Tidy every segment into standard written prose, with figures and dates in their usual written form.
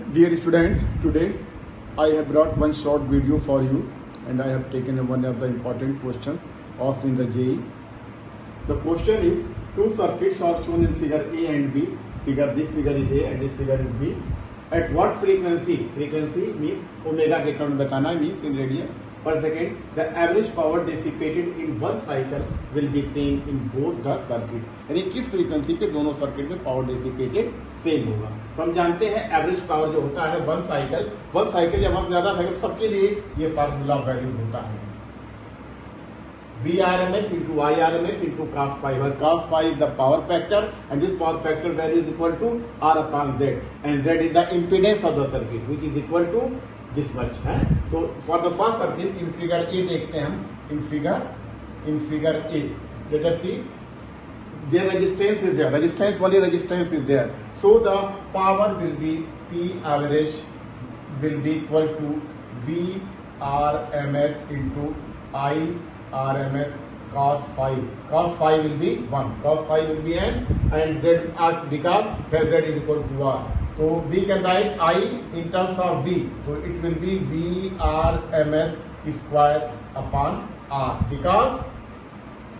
Dear students, today I have brought one short video for you and I have taken one of the important questions asked in the JEE. The question is, two circuits are shown in figure A and B. This figure is A and this figure is B. At what frequency? Frequency means omega के term बताना means in radian per second. The average power dissipated in one cycle will be same in both the circuit. यानी किस frequency पे दोनों circuit में power dissipated same होगा. तो हम जानते हैं एवरेज पावर जो होता है वन साइकिल या वन से ज्यादा साइकिल सबके लिए ये फार्मूला वैल्यू होता है. VRMS into IRMS into cos phi, where cos phi is the power factor and this power factor value is equal to R upon Z, and Z is the impedance of the circuit which is equal to this much. So for the first circuit in figure A देखते हैं हम. In figure A, let us see, their resistance is there, only resistance is there. So the power will be P average will be equal to VRMS into IRMS cos phi. Cos phi will be 1, cos phi will be n, and Z because where Z is equal to R. So we can write I in terms of V. So it will be VRMS square upon R because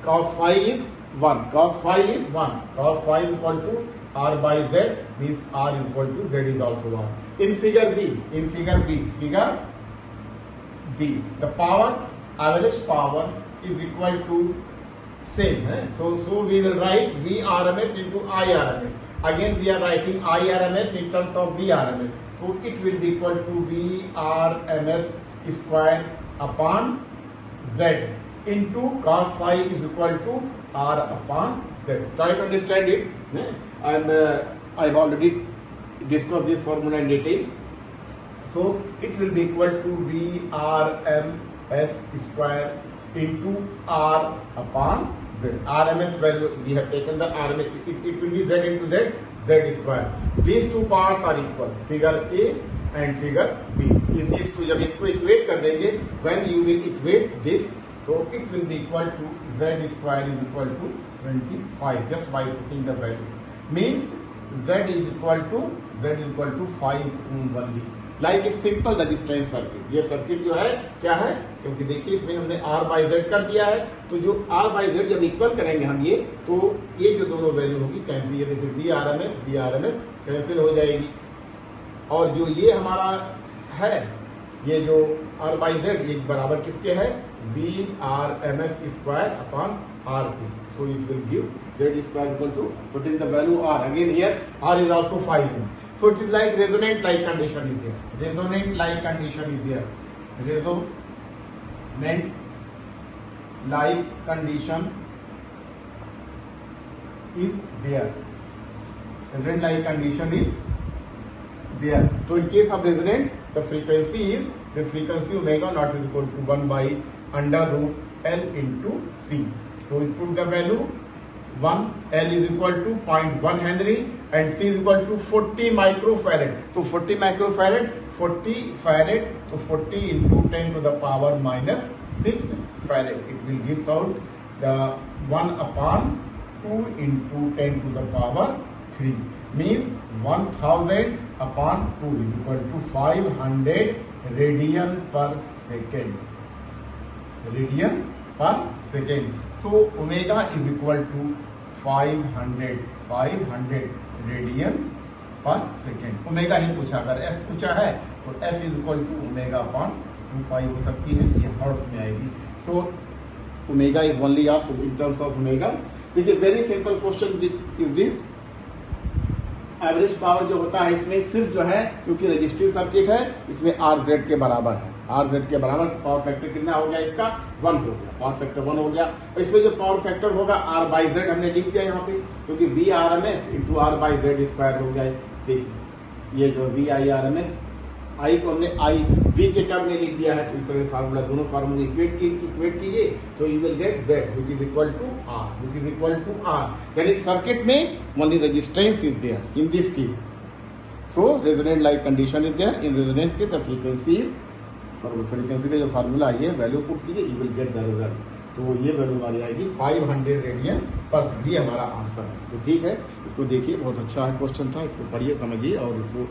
cos phi is 1. Cos phi is 1. Cos phi is equal to R by Z means R is equal to Z is also R. In figure B, the power, average power is equal to same. So we will write VRMS into IRMS. Again we are writing IRMS in terms of VRMS. So it will be equal to VRMS square upon Z into cos phi is equal to R upon Z. Try to understand it. And I have already discussed this formula in details. So it will be equal to VRMS square into R upon Z. RMS value we have taken the RMS. It will be Z into Z square. These two parts are equal. Figure A and figure B. In these two, जब इसको equate कर देंगे, when you will equate this, so it will be equal to Z square is equal to 25 just by putting the value. Means Z is equal to 5 ohm only. Like a simple resistance circuit. ये circuit जो है क्या है, क्योंकि देखिए इसमें हमने R by Z कर दिया है, तो जो R by Z जब इक्वल करेंगे हम ये, तो ये जो दोनों वैल्यू होगी कैंसिल, ये देखिए VRMS कैंसिल हो जाएगी, और जो ये हमारा है ये जो R by Z ये बराबर किसके है, VRMS square upon RT. So it will give Z square equal to, put in the value R. Again here R is also 5 ohm. So it is like resonant like condition is there. Resonant like condition is there. Resonant like condition is there. Resonant like condition is there. So in case of resonant, the frequency omega naught is equal to 1 by under root L into C. So we put the value 1, L is equal to 0.1 Henry and C is equal to 40 microfarad. So 40 microfarad, 40 farad, so 40 into 10 to the power minus 6 farad. It will give out the 1 upon 2 into 10 to the power 3. Means 1000 upon 2 is equal to 500 radian per second. Radian per second. So omega is equal to 500 radian per second. Omega ही पूछा, अगर f पूछा है तो f is equal to omega upon 2 pi हो सकती है, ये hertz में आएगी. So omega is only asked in terms of omega. देखिए very simple question is this. Average power जो होता है इसमें सिर्फ जो है, क्योंकि रजिस्टिव सर्किट है, इसमें RZ के बराबर है. RZ के बराबर पावर फैक्टर कितना हो गया इसका, 1 हो गया. पावर फैक्टर 1 हो गया. इसमें जो पावर फैक्टर होगा R by Z हमने लिख दिया यहाँ पे, क्योंकि VRMS into R by Z square हो गया. देखिए ये जो VIRMS I को हमने V के टर्म में लिख दिया है, तो इस तरह फार्मूला दोनों फार्मूले इक्वेट कीजिए तो you will get Z which is equal to R. यानी सर्किट में only resistance is there in this case. So resonant like condition is there. In resonance के द फ्रीक्वेंसी इज, और फ्रीक्वेंसी का जो फार्मूला है value put कीजिए, you will get the result. तो ये वैल्यू हमारी आएगी 500 रेडियन पर सेकंड. ये हमारा आंसर है. तो ठीक है, इसको देखिए, बहुत अच्छा है क्वेश्चन था, इसको पढ़िए समझिए और इसको